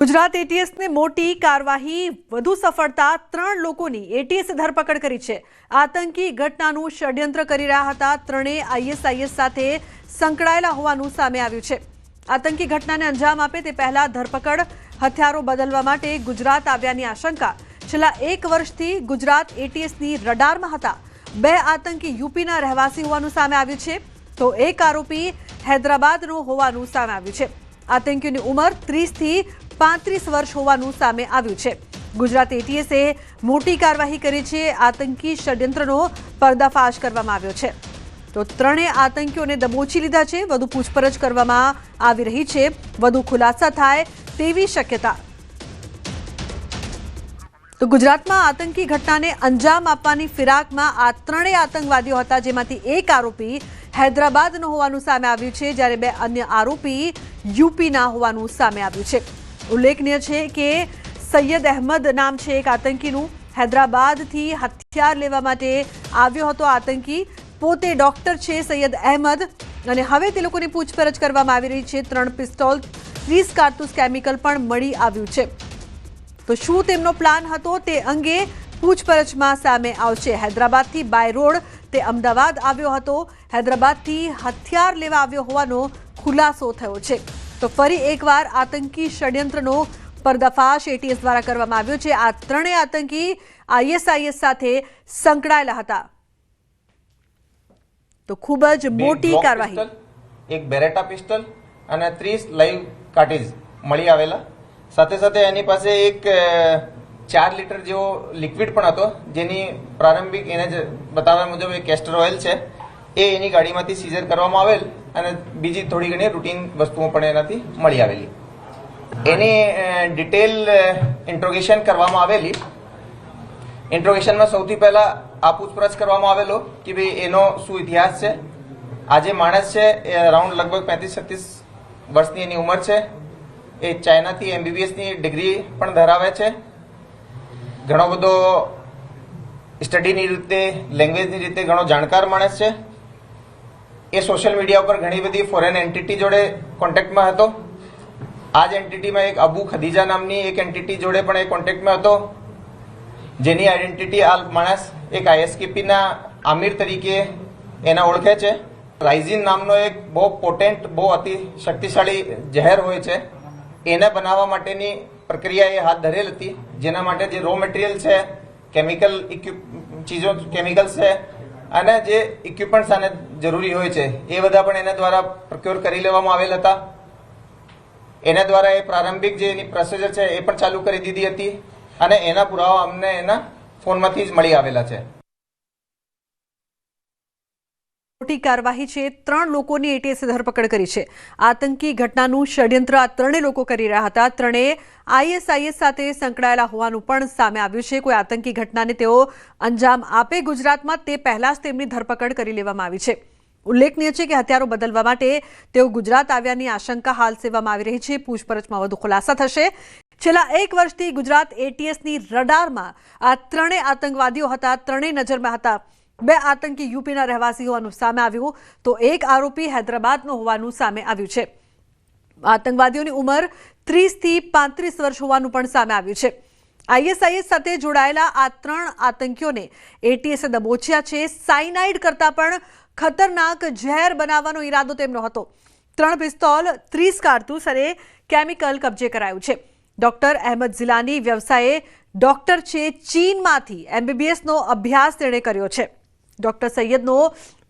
Gujarat ATS ને મોટી કાર્યવાહી વધુ સફળતા 3 લોકોની એટીએસ ધરપકડ કરી છે। આતંકી ઘટનાનું ષડયંત્ર કરી રહ્યા હતા। ત્રણેય આઈએસઆઈએસ સાથે સંકળાયેલા હોવાનું સામે આવ્યું છે। આતંકી ઘટનાને અંજામ આપે તે પહેલા ધરપકડ હથિયારો બદલવા માટે ગુજરાત આવ્યાની આશંકા। છેલ્લા 1 વર્ષથી ગુજરાત એટીએસની રડારમાં હતા। 2 આતંકી યુપીના રહેવાસી હોવાનું સામે આવ્યું છે તો એક આરોપી હૈદરાબાદનો હોવાનું સામે આવ્યું છે। આતંકીઓની ઉંમર 30 થી 35 વર્ષ હોવાનું સામે આવ્યું છે। ગુજરાત એટીએસે મોટી કાર્યવાહી કરી છે। આતંકી ષડયંત્રનો પર્દાફાશ કરવામાં આવ્યો છે તો ત્રણેય આતંકીઓને દબોચી લીધા છે। વધુ પૂછપરછ કરવામાં આવી રહી છે। વધુ ખુલાસા થાય તેવી શક્યતા। તો ગુજરાતમાં આતંકી ઘટનાને અંજામ આપવાની ફિરાકમાં આ ત્રણેય આતંકવાદીઓ હતા, જેમાંથી એક આરોપી હૈદરાબાદનો હોવાનું સામે આવ્યું છે જ્યારે 2 અન્ય આરોપી યુપીના હોવાનું સામે આવ્યું છે। ઉલ્લેખનીય છે કે સૈયદ અહેમદ નામ છે એક આતંકીનું। હૈદરાબાદથી હથિયાર લેવા માટે આવ્યો હતો આતંકી। પોતે ડોક્ટર છે સૈયદ અહેમદ અને હવે તે લોકોની પૂછપરછ કરવામાં આવી રહી છે। 3 પિસ્તોલ 30 કારતૂસ કેમિકલ પણ મળી આવ્યું છે તો શું તેમનો પ્લાન હતો તે અંગે પૂછપરછમાં સામે આવશે। હૈદરાબાદથી બાય રોડ તે અમદાવાદ આવ્યો હતો। હૈદરાબાદથી હથિયાર લેવા આવ્યો હોવાનો ખુલાસો થયો છે તો ફરી એકવાર આતંકી ષડયંત્રનો પર્દાફાશ એટીએસ દ્વારા કરવામાં આવ્યો છે। આ ત્રણેય આતંકી આઈએસઆઈએસ સાથે સંકળાયેલા હતા તો ખૂબ જ મોટી કાર્યવાહી। એક બેરેટા પિસ્તોલ અને 30 લાઈવ કાર્ટ્રિજ મળી આવેલા। સાથે સાથે એની પાસે એક 4 લીટર જેવો લિક્વિડ પણ હતો, જેની પ્રારંભિક એને જ બતાવ્યા મુજબ એક કેસ્ટર ઓઇલ છે એ એની ગાડીમાંથી સીઝર કરવામાં આવેલ અને બીજી થોડી ઘણી રૂટીન વસ્તુઓ પણ એનાથી મળી આવેલી। એની ડિટેલ ઇન્ટ્રોગેશન કરવામાં આવેલી। ઇન્ટ્રોગેશનમાં સૌથી પહેલા આ પૂછપરછ કરવામાં આવેલો કે ભાઈ એનો શું ઇતિહાસ છે। આ જે માણસ છે એ અરાઉન્ડ લગભગ 35-36 વર્ષની એની ઉંમર છે। એ ચાઇનાથી એમબીબીએસની ડિગ્રી પણ ધરાવે છે। ઘણો બધો સ્ટડીની રીતે લેંગ્વેજની રીતે ઘણો જાણકાર માણસ છે। એ સોશિયલ મીડિયા ઉપર ઘણી બધી ફોરેન એન્ટિટી જોડે કોન્ટેક્ટમાં હતો। આ જ એન્ટિટીમાં એક અબુ ખદીજા નામની એક એન્ટિટી જોડે પણ એ કોન્ટેક્ટમાં હતો, જેની આઈડેન્ટિટી આ માણસ એક આઈએસકેપીના આમિર તરીકે એના ઓળખે છે। રાઇઝિન નામનો એક બહુ પોટેન્ટ બહુ અતિ શક્તિશાળી ઝેર હોય છે, એને બનાવવા માટેની પ્રક્રિયા એ હાથ ધરેલ હતી, જેના માટે જે રો મટીરિયલ છે, કેમિકલ ચીજો કેમિકલ્સ છે અને જે ઇક્વિપમેન્ટ્સ આને જરૂરી હોય છે એ બધા પણ એના દ્વારા પ્રોક્યોર કરી લેવામાં આવેલ હતા। એના દ્વારા એ પ્રારંભિક જે એની પ્રોસિજર છે એ પણ ચાલુ કરી દીધી હતી અને એના પુરાવા અમને એના ફોનમાંથી જ મળી આવેલા છે। મોટી કાર્યવાહી છે। 3 લોકોની એટીએસે ધરપકડ કરી છે। આતંકી ઘટનાનું ષડયંત્ર આ ત્રણેય લોકો કરી રહ્યા હતા। ત્રણેય આઈએસઆઈએસ સાથે સંકળાયેલા હોવાનું પણ સામે આવ્યું છે। કોઈ આતંકી ઘટનાને તેઓ અંજામ આપે ગુજરાતમાં તે પહેલા જ તેમની ધરપકડ કરી લેવામાં આવી છે। ઉલ્લેખનીય છે કે હથિયારો બદલવા માટે તેઓ ગુજરાત આવ્યાની આશંકા હાલ સેવામાં આવી રહી છે। પૂછપરછમાં વધુ ખુલાસા થશે। છેલ્લા 1 વર્ષથી ગુજરાત એટીએસની રડારમાં આ ત્રણેય આતંકવાદીઓ હતા। ત્રણેય નજરમાં હતા। 2 આતંકી યુપીના રહેવાસી હોવાનું સામે આવ્યું તો એક આરોપી હૈદરાબાદનો હોવાનું સામે આવ્યું છે। આતંકવાદીઓની ઉંમર 30 થી 35 વર્ષ હોવાનું પણ સામે આવ્યું છે। આઈએસઆઈએસ સાથે જોડાયેલા આ 3 આતંકીઓને એટીએસે દબોચ્યા છે। સાયનાઇડ કરતા પણ ખતરનાક ઝેર બનાવવાનો ઈરાદો તેમનો હતો। 3 પિસ્તોલ 30 કારતૂસ અને કેમિકલ કબજે કરાયું છે। ડોક્ટર અહેમદ ઝિલાની વ્યવસાયે ડોક્ટર છે। ચીનમાંથી એમબીબીએસનો અભ્યાસ તેણે કર્યો છે। ડોક્ટર સૈયદનો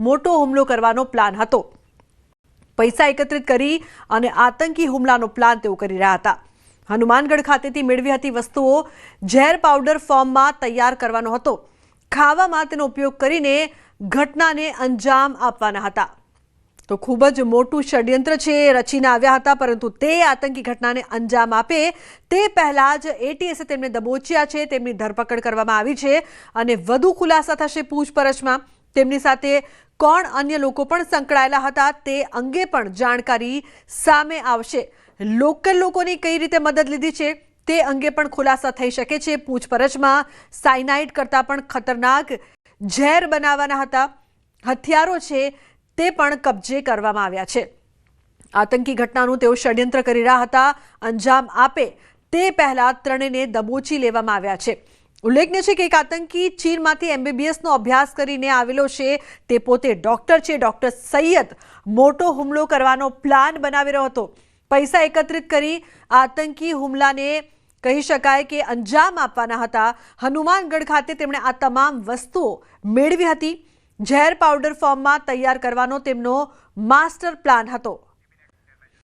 મોટો હુમલો કરવાનો પ્લાન હતો। પૈસા એકત્રિત કરી અને આતંકી હુમલાનો પ્લાન તેઓ કરી રહ્યા હતા। હનુમાનગઢ ખાતેથી મેળવી હતી વસ્તુઓ ઝેર પાવડર ફોર્મમાં તૈયાર કરવાનો હતો। ખાવામાં તેનો ઉપયોગ કરીને ઘટનાને અંજામ આપવાના હતા તો ખૂબ જ મોટું ષડયંત્ર છે રચીને આવ્યા હતા, પરંતુ તે આતંકી ઘટનાને અંજામ આપે તે પહેલા જ એટીએસે તેમને દબોચ્યા છે। તેમની ધરપકડ કરવામાં આવી છે અને વધુ ખુલાસા થશે પૂછપરછમાં। તેમની સાથે કોણ અન્ય લોકો પણ સંકળાયેલા હતા તે અંગે પણ જાણકારી સામે આવશે। લોકલ લોકોની કઈ રીતે મદદ લીધી છે તે અંગે પણ ખુલાસા થઈ શકે છે। પૂછપરછમાં સાયનાઇડ કરતાં પણ ખતરનાક ઝેર બનાવવાના હતા હથિયારો છે તે પણ કબજે કરવામાં આવ્યા છે। આતંકી ઘટનાનું તેઓ ષડયંત્ર કરી રહ્યા હતા। અંજામ આપે તે પહેલા ત્રણેયને દબોચી લેવામાં આવ્યા છે। ઉલ્લેખનીય છે કે એક આતંકી ચીનમાંથી MBBSનો અભ્યાસ કરીને આવેલો છે। તે પોતે ડોક્ટર છે। ડોક્ટર સૈયદ મોટો હુમલો કરવાનો પ્લાન બનાવી રહ્યો હતો। પૈસા એકત્રિત કરી આતંકી હુમલાને કહી શકાય કે અંજામ આપવાના હતા। હનુમાનગઢ ખાતે તેમણે આ તમામ વસ્તુઓ મેળવી હતી। ઝેર પાવડર ફોર્મમાં તૈયાર કરવાનો તેમનો માસ્ટર પ્લાન હતો।